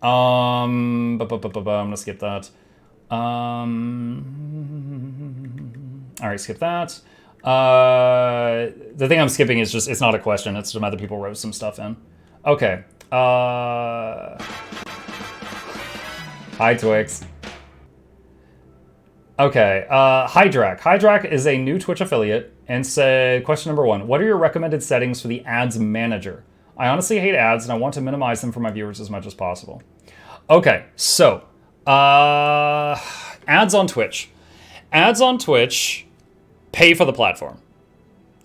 I'm gonna skip that. All right, skip that. The thing I'm skipping is just, it's not a question. It's some other people wrote some stuff in. Okay. Hi, Twix. Okay, Hydrak. Hydrak is a new Twitch affiliate and said, question number 1, what are your recommended settings for the ads manager? I honestly hate ads and I want to minimize them for my viewers as much as possible. Okay, so, ads on Twitch. Ads on Twitch pay for the platform.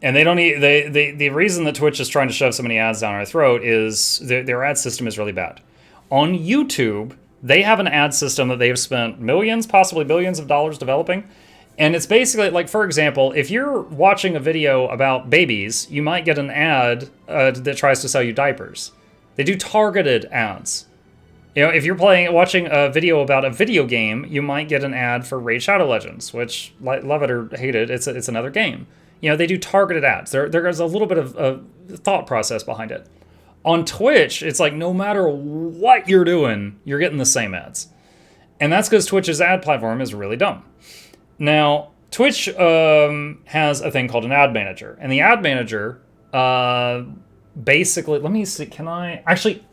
And they don't need, the reason that Twitch is trying to shove so many ads down our throat is their ad system is really bad. On YouTube, they have an ad system that they've spent millions, possibly billions of dollars developing. And it's basically, like, for example, if you're watching a video about babies, you might get an ad that tries to sell you diapers. They do targeted ads. You know, if you're watching a video about a video game, you might get an ad for Raid Shadow Legends, which, love it or hate it, it's another game. You know, they do targeted ads. There's a little bit of thought process behind it. On Twitch, it's like no matter what you're doing, you're getting the same ads. And that's because Twitch's ad platform is really dumb. Now, Twitch has a thing called an ad manager. And the ad manager, basically, let me see, can I... Actually,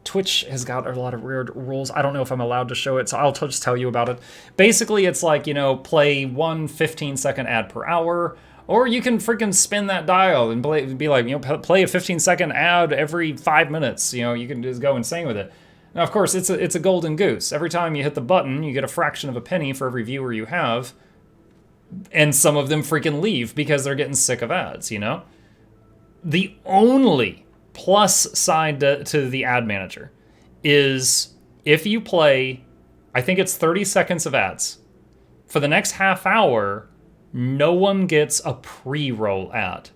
Twitch has got a lot of weird rules. I don't know if I'm allowed to show it, so I'll just tell you about it. Basically, it's like, you know, play one 15-second ad per hour. Or you can freaking spin that dial and be like, you know, play a 15-second ad every 5 minutes. You know, you can just go insane with it. Now, of course, it's a golden goose. Every time you hit the button, you get a fraction of a penny for every viewer you have. And some of them freaking leave because they're getting sick of ads, you know? The only plus side to the ad manager is if you play, I think it's 30 seconds of ads, for the next half hour, no one gets a pre-roll ad.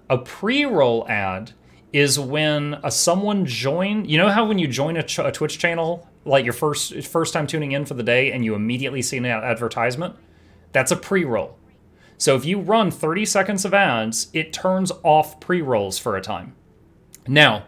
A pre-roll ad is when someone join. You know how when you join a Twitch channel, like your first time tuning in for the day, and you immediately see an advertisement? That's a pre-roll. So if you run 30 seconds of ads, it turns off pre-rolls for a time. Now,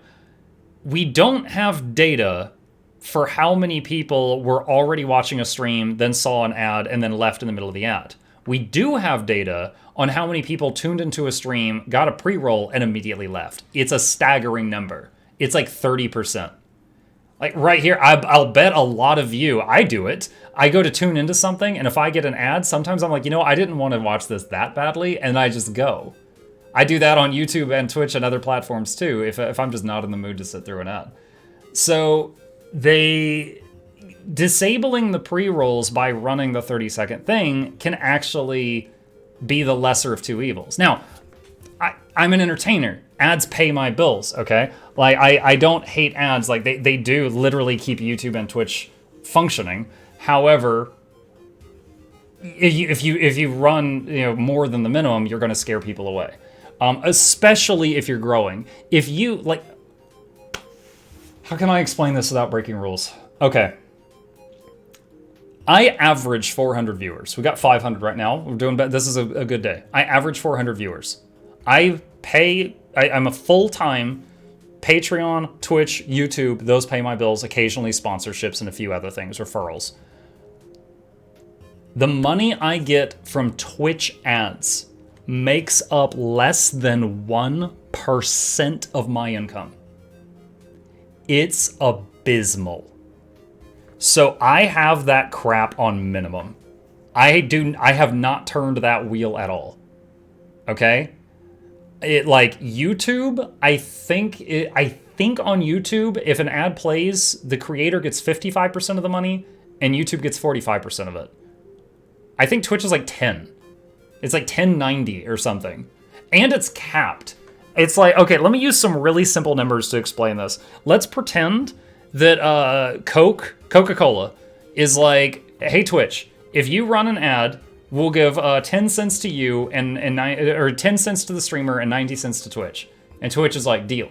we don't have data for how many people were already watching a stream, then saw an ad, and then left in the middle of the ad. We do have data on how many people tuned into a stream, got a pre-roll, and immediately left. It's a staggering number. It's like 30%. Like right here, I'll bet a lot of you, I do it. I go to tune into something, and if I get an ad, sometimes I'm like, you know, I didn't want to watch this that badly, and I just go. I do that on YouTube and Twitch and other platforms too, if I'm just not in the mood to sit through an ad. So disabling the pre-rolls by running the 30-second thing can actually be the lesser of two evils. Now, I'm an entertainer. Ads pay my bills, okay? Like, I don't hate ads. Like, they do literally keep YouTube and Twitch functioning. However, if you run, you know, more than the minimum, you're going to scare people away. Especially if you're growing. If you, like... How can I explain this without breaking rules? Okay. I average 400 viewers. We got 500 right now. We're doing better. This is a good day. I average 400 viewers. I'm a full-time Patreon, Twitch, YouTube. Those pay my bills, occasionally sponsorships, and a few other things, referrals. The money I get from Twitch ads makes up less than 1% of my income. It's abysmal. So I have that crap on minimum. I have not turned that wheel at all. Okay? It, like, YouTube, I think on YouTube, if an ad plays, the creator gets 55% of the money and YouTube gets 45% of it. I think Twitch is like 10. It's like 1090 or something. And it's capped. It's like, okay, let me use some really simple numbers to explain this. Let's pretend that Coca-Cola is like, hey, Twitch, if you run an ad, we'll give 10 cents to you or 10 cents to the streamer and 90 cents to Twitch. And Twitch is like, deal.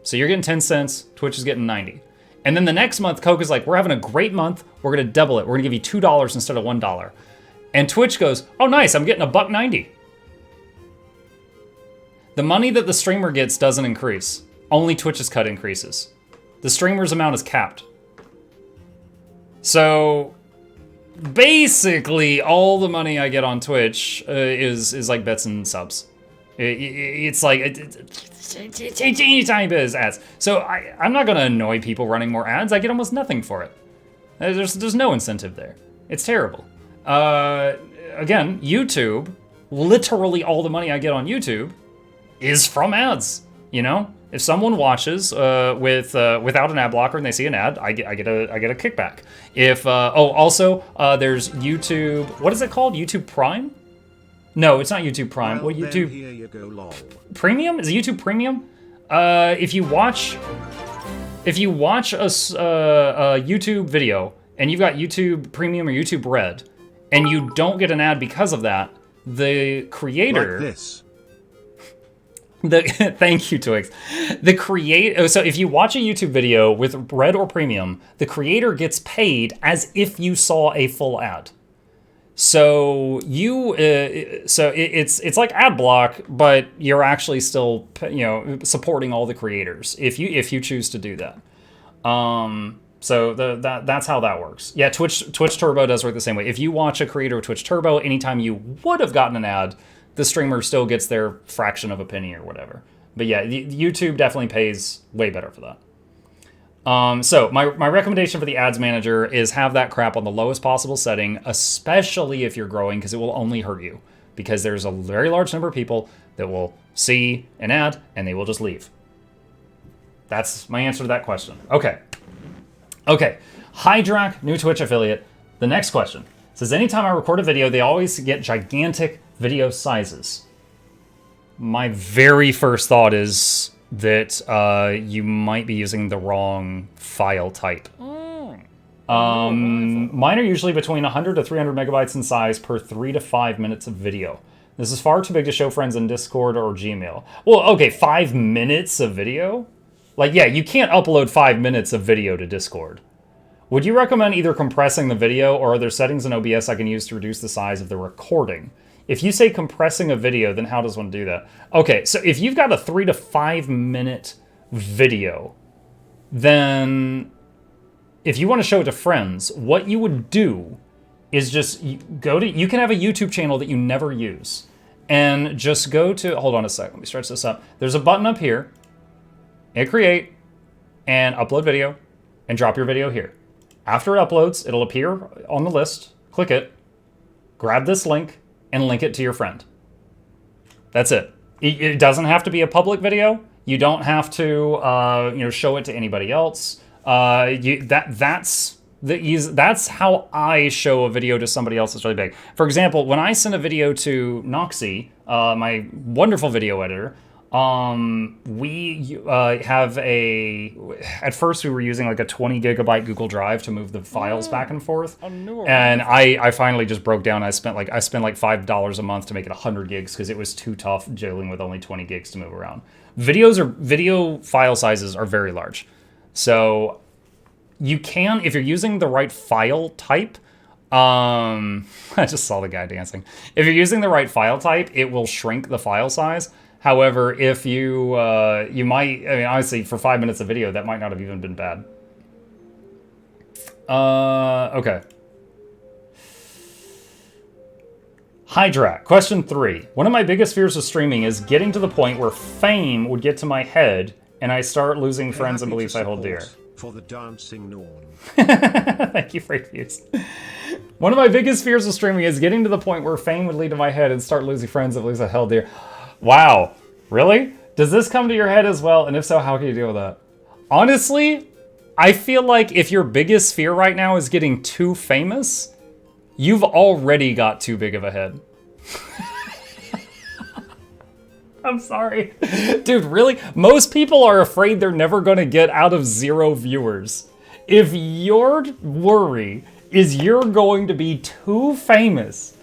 So you're getting 10 cents, Twitch is getting 90. And then the next month, Coke is like, we're having a great month. We're going to double it. We're going to give you $2 instead of $1. And Twitch goes, oh, nice, I'm getting $1.90. The money that the streamer gets doesn't increase. Only Twitch's cut increases. The streamer's amount is capped. So basically, all the money I get on Twitch is like bits and subs. It's like teeny tiny bit is ads. So I'm not gonna annoy people running more ads. I get almost nothing for it. There's no incentive there. It's terrible. Again, YouTube, literally all the money I get on YouTube is from ads. You know, if someone watches without an ad blocker and they see an ad, I get a kickback. If also there's YouTube. What is it called? YouTube Prime? No, it's not YouTube Prime. Well, what YouTube? Here you go, lol. Premium? Is it YouTube Premium? If you watch a YouTube video and you've got YouTube Premium or YouTube Red, and you don't get an ad because of that, the creator. Like this. Thank you, Twix. So if you watch a YouTube video with Red or Premium, the creator gets paid as if you saw a full ad. So it's like ad block, but you're actually still supporting all the creators if you choose to do that. So that's how that works. Yeah, Twitch Turbo does work the same way. If you watch a creator of Twitch Turbo, anytime you would have gotten an ad, the streamer still gets their fraction of a penny or whatever. But yeah, YouTube definitely pays way better for that. So my recommendation for the ads manager is have that crap on the lowest possible setting, especially if you're growing, because it will only hurt you. Because there's a very large number of people that will see an ad and they will just leave. That's my answer to that question. Okay. Hydrak, new Twitch affiliate. The next question says, anytime I record a video, they always get gigantic video sizes. My very first thought is that you might be using the wrong file type. Mine are usually between 100 to 300 megabytes in size per 3 to 5 minutes of video. This is far too big to show friends in Discord or Gmail. Well, okay, 5 minutes of video? Like, yeah, you can't upload 5 minutes of video to Discord. Would you recommend either compressing the video, or are there settings in OBS I can use to reduce the size of the recording? If you say compressing a video, then how does one do that? Okay, so if you've got a 3 to 5 minute video, then if you want to show it to friends, what you would do is just you can have a YouTube channel that you never use, and just go to, hold on a sec, let me stretch this up. There's a button up here, hit create, and upload video, and drop your video here. After it uploads, it'll appear on the list, click it, grab this link, and link it to your friend. That's it. It doesn't have to be a public video. You don't have to show it to anybody else. That's how I show a video to somebody else that's really big. For example, when I send a video to Noxy, my wonderful video editor, we have at first we were using like a 20 gigabyte Google Drive to move the files back and forth. And I finally just broke down. I spent like $5 a month to make it 100 gigs because it was too tough dealing with only 20 gigs to move around. Video file sizes are very large. So you can, if you're using the right file type, I just saw the guy dancing. If you're using the right file type, it will shrink the file size. However, if you might, honestly, for 5 minutes of video, that might not have even been bad. Okay. Hydrak, question 3. One of my biggest fears of streaming is getting to the point where fame would get to my head and I start losing friends and beliefs I hold dear. For the dancing Norn. Thank you for your views. One of my biggest fears of streaming is getting to the point where fame would lead to my head and start losing friends and beliefs I held dear. Wow, really? Does this come to your head as well? And if so, how can you deal with that? Honestly, I feel like if your biggest fear right now is getting too famous, you've already got too big of a head. I'm sorry. Dude, really? Most people are afraid they're never going to get out of 0 viewers. If your worry is you're going to be too famous,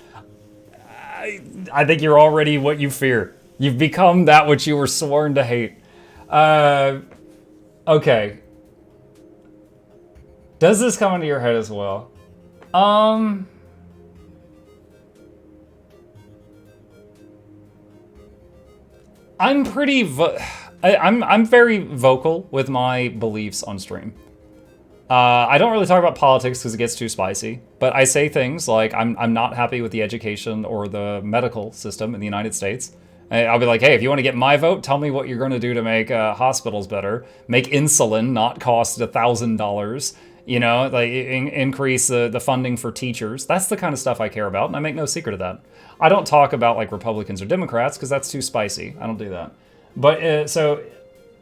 I think you're already what you fear. You've become that which you were sworn to hate. Okay. Does this come into your head as well? I'm pretty I'm very vocal with my beliefs on stream. I don't really talk about politics because it gets too spicy, but I say things like I'm not happy with the education or the medical system in the United States. I'll be like, hey, if you want to get my vote, tell me what you're going to do to make hospitals better, make insulin not cost $1,000, you know, like increase the funding for teachers. That's the kind of stuff I care about, and I make no secret of that. I don't talk about like Republicans or Democrats because that's too spicy. I don't do that. But so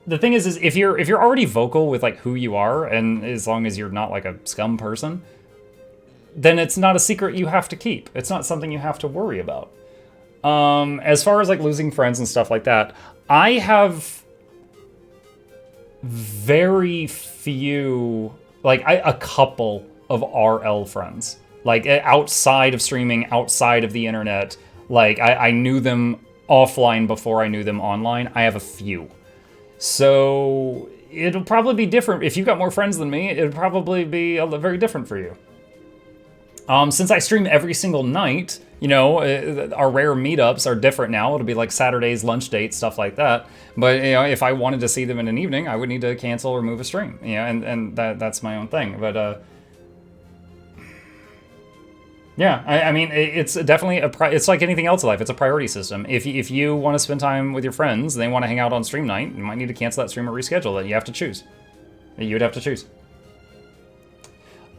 the thing is if you're already vocal with like who you are, and as long as you're not like a scum person, then it's not a secret you have to keep. It's not something you have to worry about. As far as like losing friends and stuff like that, I have very few, like a couple of RL friends, like outside of streaming, outside of the internet. Like I knew them offline before I knew them online. I have a few. So it'll probably be different. If you've got more friends than me, it'll probably be very different for you. Since I stream every single night, you know, our rare meetups are different now. It'll be like Saturdays, lunch dates, stuff like that. But, you know, if I wanted to see them in an evening, I would need to cancel or move a stream. You know, and that's my own thing. But, yeah, I mean, it's definitely it's like anything else in life. It's a priority system. If you want to spend time with your friends and they want to hang out on stream night, you might need to cancel that stream or reschedule it. You have to choose. You would have to choose.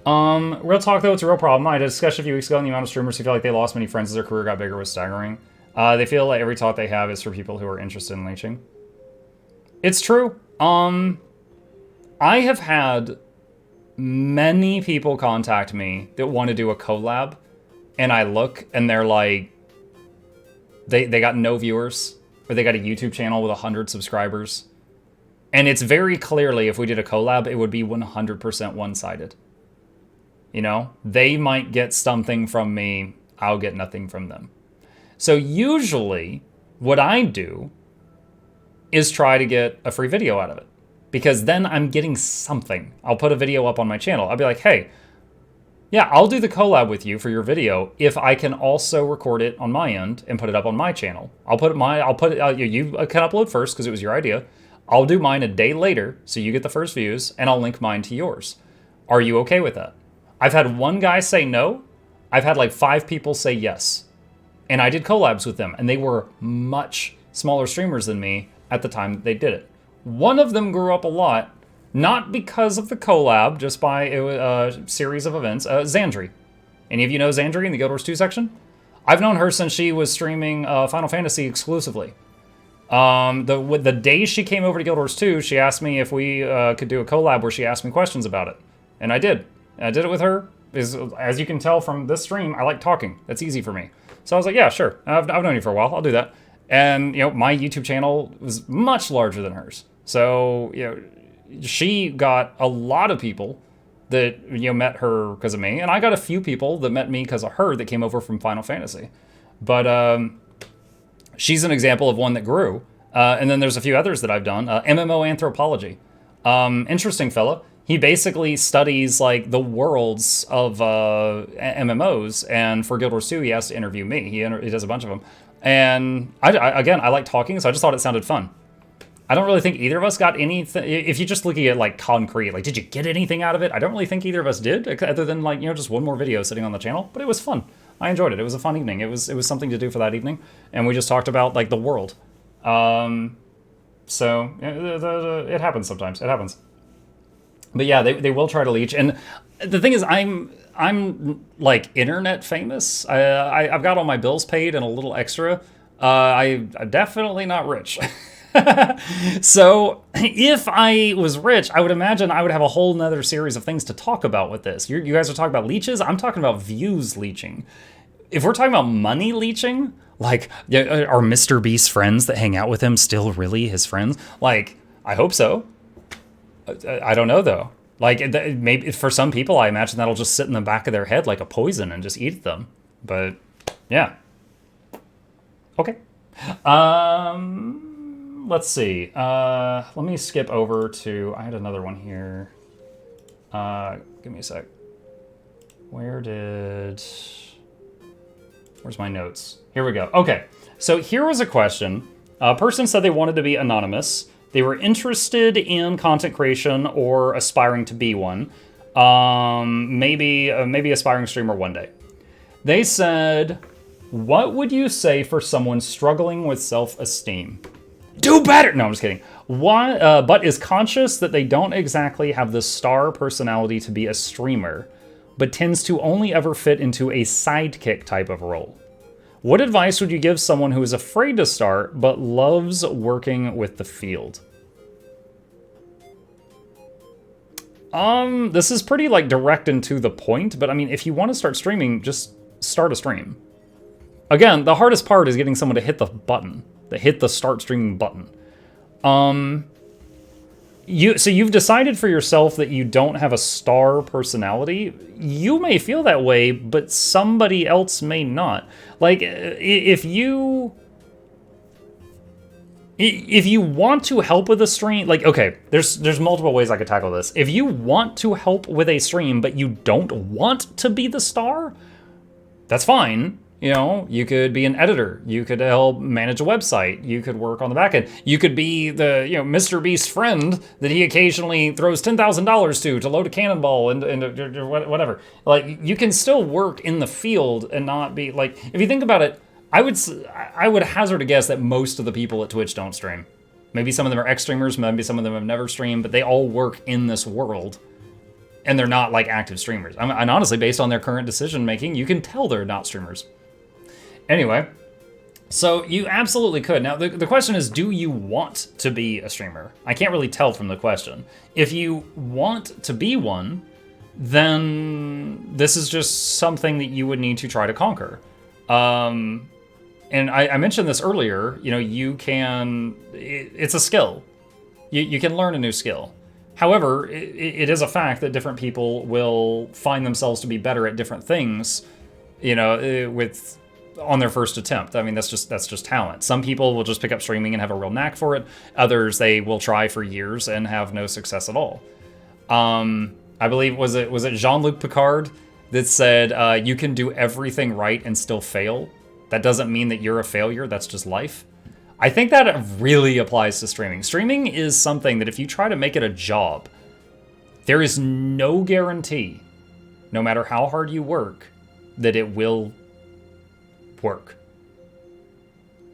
Real talk though, it's a real problem. I had a discussion a few weeks ago on the amount of streamers who feel like they lost many friends as their career got bigger was staggering. They feel like every talk they have is for people who are interested in leeching. It's true. I have had many people contact me that want to do a collab, and I look and they're like, they got no viewers, or they got a YouTube channel with 100 subscribers. And it's very clearly, if we did a collab, it would be 100% one-sided. You know, they might get something from me, I'll get nothing from them. So usually what I do is try to get a free video out of it, because then I'm getting something. I'll put a video up on my channel. I'll be like, hey, yeah, I'll do the collab with you for your video if I can also record it on my end and put it up on my channel. You can upload first because it was your idea. I'll do mine a day later so you get the first views, and I'll link mine to yours. Are you okay with that? I've had one guy say no. I've had like 5 people say yes. And I did collabs with them, and they were much smaller streamers than me at the time that they did it. One of them grew up a lot, not because of the collab, just by a series of events. Xandri. Any of you know Xandri in the Guild Wars 2 section? I've known her since she was streaming Final Fantasy exclusively. The day she came over to Guild Wars 2, she asked me if we could do a collab where she asked me questions about it. And I did. I did it with her. As you can tell from this stream, I like talking. That's easy for me. So I was like, yeah, sure. I've known you for a while. I'll do that. And, you know, my YouTube channel was much larger than hers. So, you know, she got a lot of people that, you know, met her because of me. And I got a few people that met me because of her that came over from Final Fantasy. But she's an example of one that grew. And then there's a few others that I've done. MMO Anthropology. Interesting fella. He basically studies like the worlds of MMOs, and for Guild Wars 2, he has to interview me. He does a bunch of them, and I like talking, so I just thought it sounded fun. I don't really think either of us got anything. If you're just looking at like concrete, like did you get anything out of it? I don't really think either of us did, other than like, you know, just one more video sitting on the channel. But it was fun. I enjoyed it. It was a fun evening. It was something to do for that evening, and we just talked about like the world. So it happens sometimes. It happens. But yeah, they will try to leech. And the thing is, I'm like internet famous. I've got all my bills paid and a little extra. I'm definitely not rich. So if I was rich, I would imagine I would have a whole nother series of things to talk about with this. You guys are talking about leeches. I'm talking about views leeching. If we're talking about money leeching, like, are Mr. Beast's friends that hang out with him still really his friends? Like, I hope so. I don't know, though. Like, maybe for some people, I imagine that'll just sit in the back of their head like a poison and just eat them. But, yeah. Okay. Let's see. Let me skip over to... I had another one here. Give me a sec. Where's my notes? Here we go. Okay. So here was a question. A person said they wanted to be anonymous. They were interested in content creation or aspiring to be one. Maybe aspiring streamer one day. They said, what would you say for someone struggling with self-esteem? Do better! No, I'm just kidding. But is conscious that they don't exactly have the star personality to be a streamer, but tends to only ever fit into a sidekick type of role. What advice would you give someone who is afraid to start, but loves working with the field? This is pretty, like, direct and to the point, but I mean, if you want to start streaming, just start a stream. Again, the hardest part is getting someone to hit the button, hit the start streaming button. So you've decided for yourself that you don't have a star personality. You may feel that way, but somebody else may not. Like, if you want to help with a stream, like, okay, there's multiple ways I could tackle this. If you want to help with a stream, but you don't want to be the star, that's fine. You know, you could be an editor. You could help manage a website. You could work on the back end. You could be the, Mr. Beast's friend that he occasionally throws $10,000 to load a cannonball and whatever. Like, you can still work in the field and not be, like, if you think about it, I would hazard a guess that most of the people at Twitch don't stream. Maybe some of them are ex-streamers, maybe some of them have never streamed, but they all work in this world. And they're not, like, active streamers. And honestly, based on their current decision-making, you can tell they're not streamers. Anyway, so you absolutely could. Now, the question is, do you want to be a streamer? I can't really tell from the question. If you want to be one, then this is just something that you would need to try to conquer. And I mentioned this earlier, it's a skill. You can learn a new skill. However, it is a fact that different people will find themselves to be better at different things, on their first attempt. I mean, that's just talent. Some people will just pick up streaming and have a real knack for it. Others, they will try for years and have no success at all. I believe, was it Jean-Luc Picard that said, you can do everything right and still fail. That doesn't mean that you're a failure. That's just life. I think that really applies to streaming. Streaming is something that if you try to make it a job, there is no guarantee, no matter how hard you work, that it will work.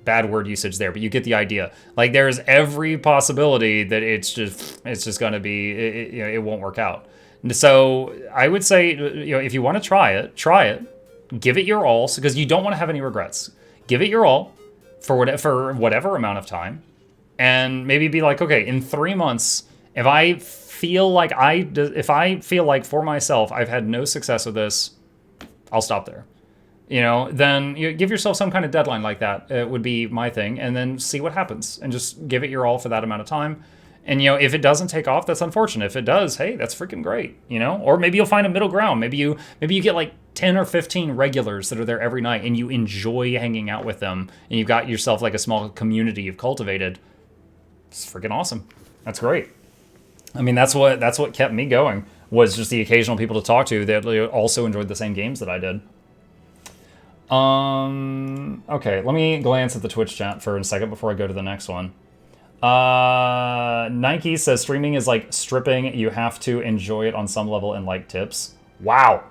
Bad word usage there, but you get the idea. Like, there's every possibility that it's just going to be, it won't work out. And so I would say, if you want to try it, give it your all, because you don't want to have any regrets. Give it your all for whatever amount of time, and maybe be like, okay, in 3 months, if I feel like for myself I've had no success with this, I'll stop there. Then you give yourself some kind of deadline like that. It would be my thing, and then see what happens, and just give it your all for that amount of time. And if it doesn't take off, that's unfortunate. If it does, hey, that's freaking great. Or maybe you'll find a middle ground. Maybe you get like 10 or 15 regulars that are there every night, and you enjoy hanging out with them, and you've got yourself like a small community you've cultivated. It's freaking awesome. That's great. I mean, that's what kept me going, was just the occasional people to talk to that also enjoyed the same games that I did. Okay, let me glance at the Twitch chat for a second before I go to the next one. Nike says streaming is like stripping. You have to enjoy it on some level and like tips. Wow.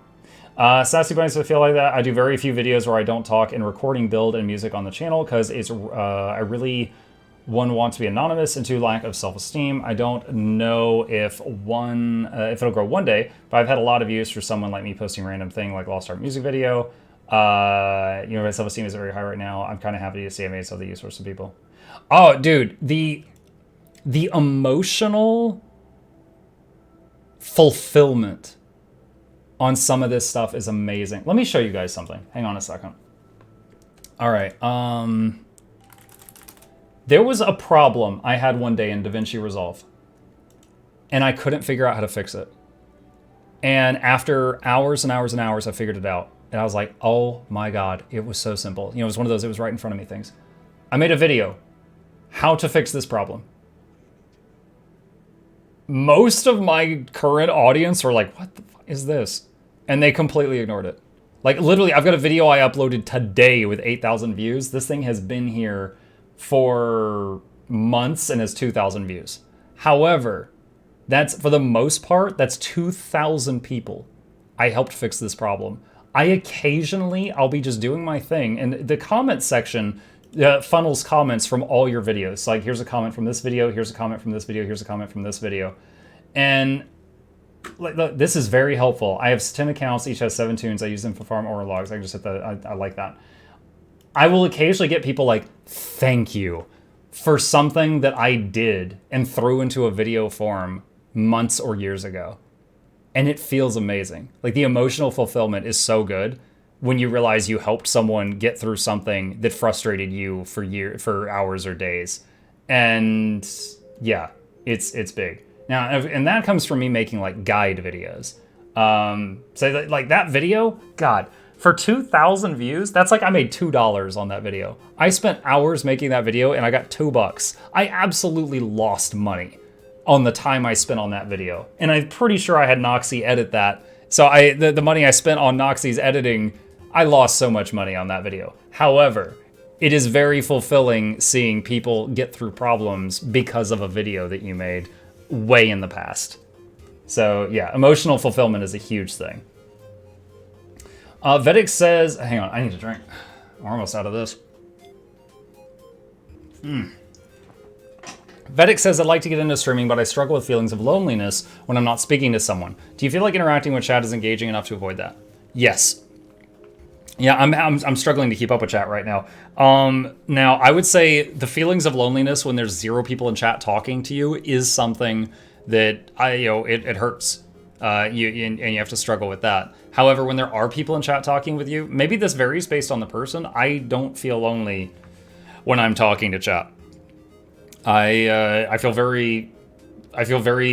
Sassy Bunnies, I feel like that. I do very few videos where I don't talk in recording, build, and music on the channel because it's I really, one, want to be anonymous, and two, lack of self-esteem. I don't know if it'll grow one day, but I've had a lot of use for someone like me posting random thing like Lost Art music video. My self-esteem is very high right now. I'm kind of happy to see I made something useful for some people. Oh, dude, the emotional fulfillment on some of this stuff is amazing. Let me show you guys something. Hang on a second. All right. There was a problem I had one day in DaVinci Resolve, and I couldn't figure out how to fix it. And after hours and hours and hours, I figured it out. And I was like, oh my God, it was so simple. It was one of those, it was right in front of me things. I made a video, how to fix this problem. Most of my current audience were like, what the fuck is this? And they completely ignored it. Like, literally, I've got a video I uploaded today with 8,000 views. This thing has been here for months and has 2,000 views. However, That's, for the most part, that's 2,000 people. I helped fix this problem. I'll be just doing my thing, and the comment section funnels comments from all your videos. Like, here's a comment from this video, here's a comment from this video, here's a comment from this video. And look, this is very helpful. I have 10 accounts, each has 7 tunes. I use them for farm aura logs. I can just hit I like that. I will occasionally get people like, thank you for something that I did and threw into a video form months or years ago. And it feels amazing. Like, the emotional fulfillment is so good when you realize you helped someone get through something that frustrated you for hours or days. And yeah, it's big. Now, and that comes from me making like guide videos. So like that video, God, for 2,000 views, that's like I made $2 on that video. I spent hours making that video and I got $2. I absolutely lost money on the time I spent on that video. And I'm pretty sure I had Noxie edit that. So the money I spent on Noxie's editing, I lost so much money on that video. However, it is very fulfilling seeing people get through problems because of a video that you made way in the past. So yeah, emotional fulfillment is a huge thing. Vedic says, hang on, I need a drink. We're almost out of this. Vedic says, I'd like to get into streaming, but I struggle with feelings of loneliness when I'm not speaking to someone. Do you feel like interacting with chat is engaging enough to avoid that? Yes. Yeah, I'm struggling to keep up with chat right now. Now, I would say the feelings of loneliness when there's 0 people in chat talking to you is something that it hurts. And you have to struggle with that. However, when there are people in chat talking with you, maybe this varies based on the person. I don't feel lonely when I'm talking to chat. I feel very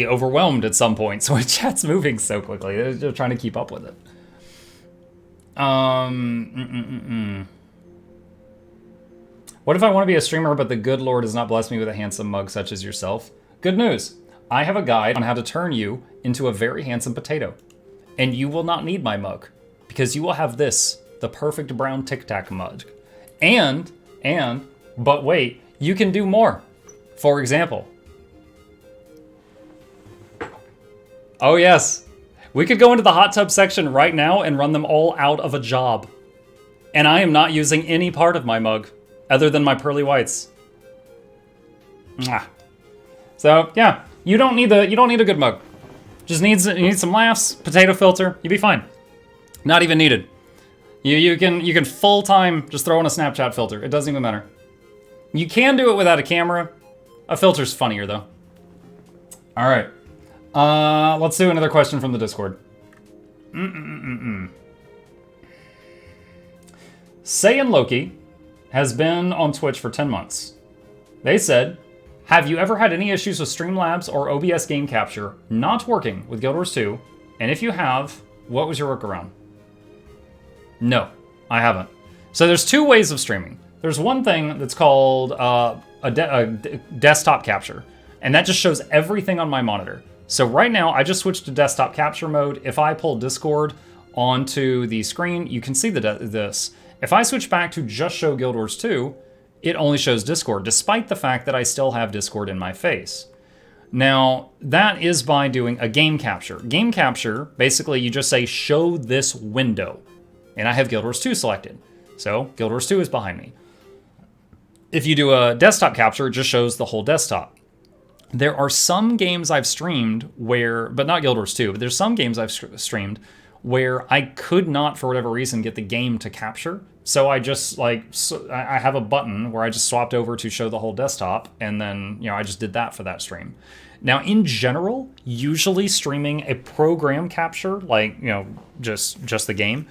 overwhelmed at some points when chat's moving so quickly. They're just trying to keep up with it. What if I want to be a streamer, but the good Lord has not blessed me with a handsome mug such as yourself? Good news. I have a guide on how to turn you into a very handsome potato. And you will not need my mug, because you will have this, the perfect brown Tic Tac mug. But wait, you can do more. For example. Oh yes. We could go into the hot tub section right now and run them all out of a job. And I am not using any part of my mug other than my pearly whites. Mwah. So yeah, you don't need a good mug. Just you need some laughs, potato filter, you'll be fine. Not even needed. You can full time just throw in a Snapchat filter. It doesn't even matter. You can do it without a camera. A filter's funnier though. All right. Let's do another question from the Discord. Saiyan Loki has been on Twitch for 10 months. They said, have you ever had any issues with Streamlabs or OBS game capture not working with Guild Wars 2? And if you have, what was your workaround? No, I haven't. So there's 2 ways of streaming. There's one thing that's called a desktop capture, and that just shows everything on my monitor. So right now, I just switched to desktop capture mode. If I pull Discord onto the screen, you can see this. If I switch back to just show Guild Wars 2, it only shows Discord, despite the fact that I still have Discord in my face. Now, that is by doing a game capture. Game capture, basically, you just say, show this window. And I have Guild Wars 2 selected. So Guild Wars 2 is behind me. If you do a desktop capture, it just shows the whole desktop. There are some games I've streamed where, but not Guild Wars 2, but there's some games I've streamed where I could not, for whatever reason, get the game to capture. So I just I have a button where I just swapped over to show the whole desktop, and then, I just did that for that stream. Now, in general, usually streaming a program capture, just the game,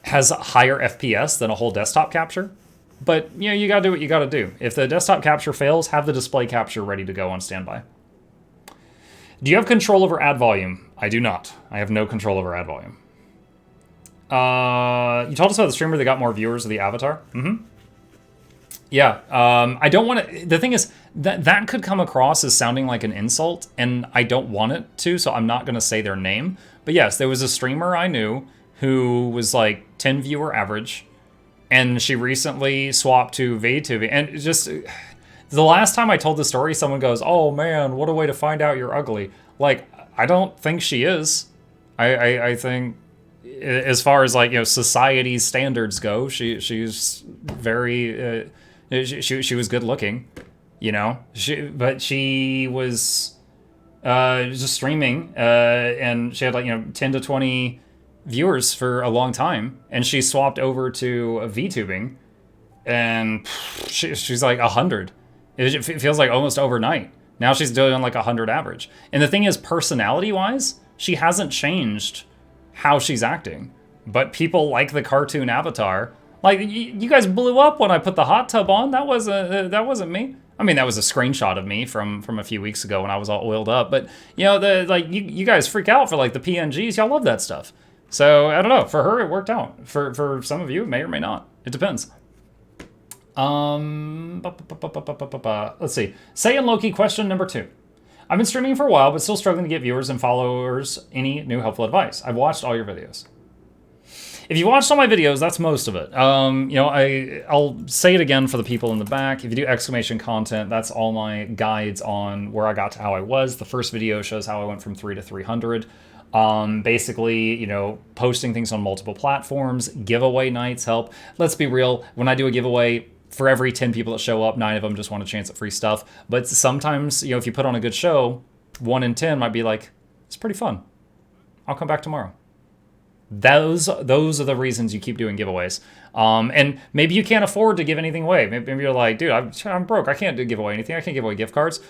has a higher FPS than a whole desktop capture. But, you gotta do what you gotta do. If the desktop capture fails, have the display capture ready to go on standby. Do you have control over ad volume? I do not. I have no control over ad volume. You told us about the streamer that got more viewers of the avatar? Mm-hmm. Yeah, I don't want to... The thing is, that could come across as sounding like an insult, and I don't want it to, so I'm not going to say their name. But yes, there was a streamer I knew who was 10 viewer average, and she recently swapped to VTuber, and the last time I told the story, someone goes, oh man, what a way to find out you're ugly. Like, I don't think she is. I think, as far as like, you know, society's standards go, she's very she was good looking, you know. But she was just streaming, and she had like, you know, 10 to 20 viewers for a long time, and she swapped over to VTubing, and she's like 100. It feels like almost overnight. Now she's doing like 100 average. And the thing is, personality-wise, she hasn't changed how she's acting. But people like the cartoon avatar. Like, you guys blew up when I put the hot tub on. That wasn't me. I mean, that was a screenshot of me from a few weeks ago when I was all oiled up. But, you know, you guys freak out for like the PNGs. Y'all love that stuff. So, I don't know. For her, it worked out. For some of you, it may or may not. It depends. Let's see. Say and Loki question number 2. I've been streaming for a while, but still struggling to get viewers and followers any new helpful advice. I've watched all your videos. If you watched all my videos, that's most of it. You know, I'll say it again for the people in the back. If you do exclamation content, that's all my guides on where I got to how I was. The first video shows how I went from 3 to 300. Basically, you know, posting things on multiple platforms, giveaway nights help. Let's be real. When I do a giveaway, for every 10 people that show up, 9 of them just want a chance at free stuff. But sometimes, you know, if you put on a good show, 1 in 10 might be like, it's pretty fun. I'll come back tomorrow. Those are the reasons you keep doing giveaways. And maybe you can't afford to give anything away. Maybe you're like, dude, I'm broke. I can't give away anything. I can't give away gift cards.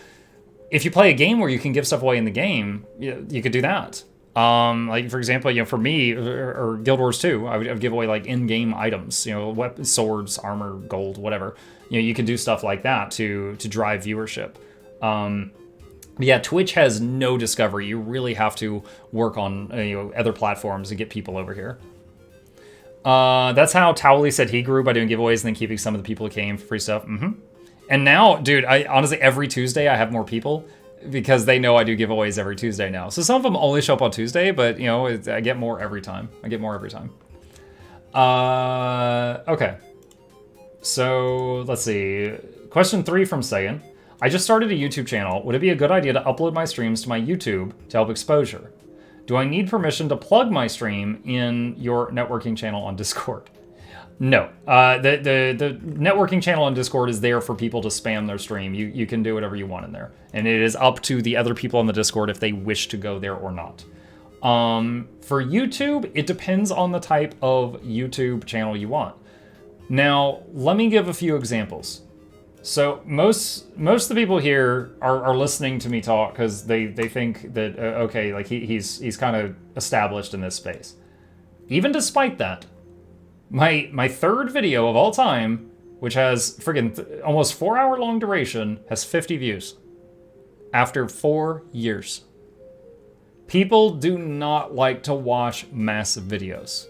If you play a game where you can give stuff away in the game, you could do that. Like, for example, you know, for me, or Guild Wars 2, I would give away like in-game items, you know, weapons, swords, armor, gold, whatever. You know, you can do stuff like that to drive viewership. But yeah, Twitch has no discovery. You really have to work on, you know, other platforms to get people over here. That's how Towley said he grew, by doing giveaways and then keeping some of the people who came for free stuff. And now, dude, I honestly, every Tuesday I have more people, because they know I do giveaways every Tuesday now. So some of them only show up on Tuesday, but, you know, I get more every time. Okay. So, let's see. Question 3 from Sagan. I just started a YouTube channel. Would it be a good idea to upload my streams to my YouTube to help exposure? Do I need permission to plug my stream in your networking channel on Discord? No. The networking channel on Discord is there for people to spam their stream. You can do whatever you want in there. And it is up to the other people on the Discord if they wish to go there or not. For YouTube, it depends on the type of YouTube channel you want. Now, let me give a few examples. So most of the people here are listening to me talk because they think that, okay, like he's kind of established in this space. Even despite that, my third video of all time, which has friggin' almost 4-hour long duration, has 50 views after 4 years. People do not like to watch massive videos.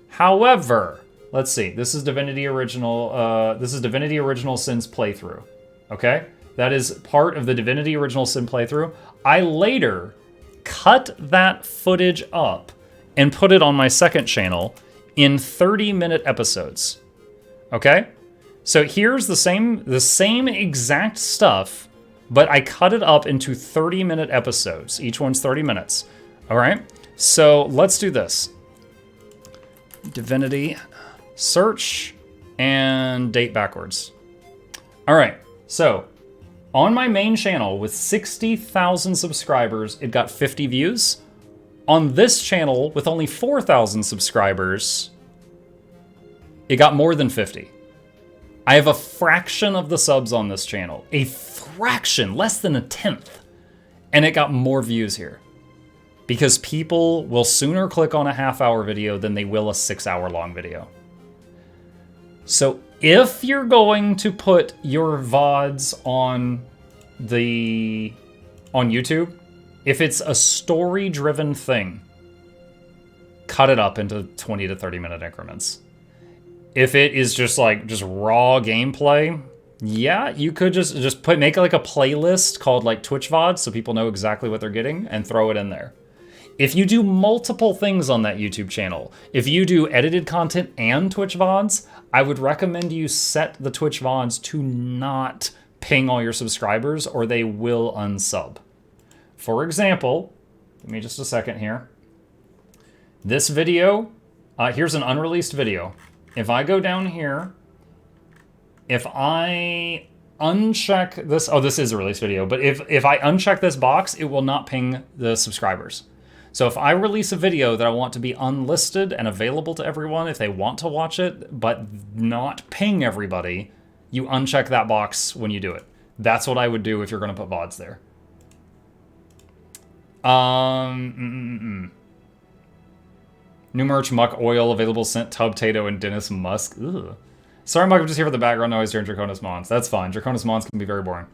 However, let's see. This is Divinity Original. This is Divinity Original Sin's playthrough. Okay, that is part of the Divinity Original Sin playthrough. I later cut that footage up and put it on my second channel in 30-minute episodes. Okay, so here's the same exact stuff, but I cut it up into 30-minute episodes. Each one's 30 minutes. All right, so let's do this. Divinity, search, and date backwards. All right, so on my main channel with 60,000 subscribers, it got 50 views. On this channel with only 4,000 subscribers, it got more than 50. I have a fraction of the subs on this channel. A fraction, less than a tenth. And it got more views here. Because people will sooner click on a half-hour video than they will a 6-hour long video. So if you're going to put your VODs on YouTube, if it's a story-driven thing, cut it up into 20 to 30-minute increments. If it is just raw gameplay, yeah, you could just make like a playlist called like Twitch VOD so people know exactly what they're getting and throw it in there. If you do multiple things on that YouTube channel, if you do edited content and Twitch VODs, I would recommend you set the Twitch VODs to not ping all your subscribers or they will unsub. For example, give me just a second here. This video, here's an unreleased video. If I go down here, if I uncheck this, oh, this is a released video, but if I uncheck this box, it will not ping the subscribers. So if I release a video that I want to be unlisted and available to everyone if they want to watch it, but not ping everybody, you uncheck that box when you do it. That's what I would do if you're going to put VODs there. New merch, Muck Oil, available scent, Tub Tato, and Dennis Musk. Ugh. Sorry, Muck, I'm just here for the background noise during Draconis Mons. That's fine. Draconis Mons can be very boring.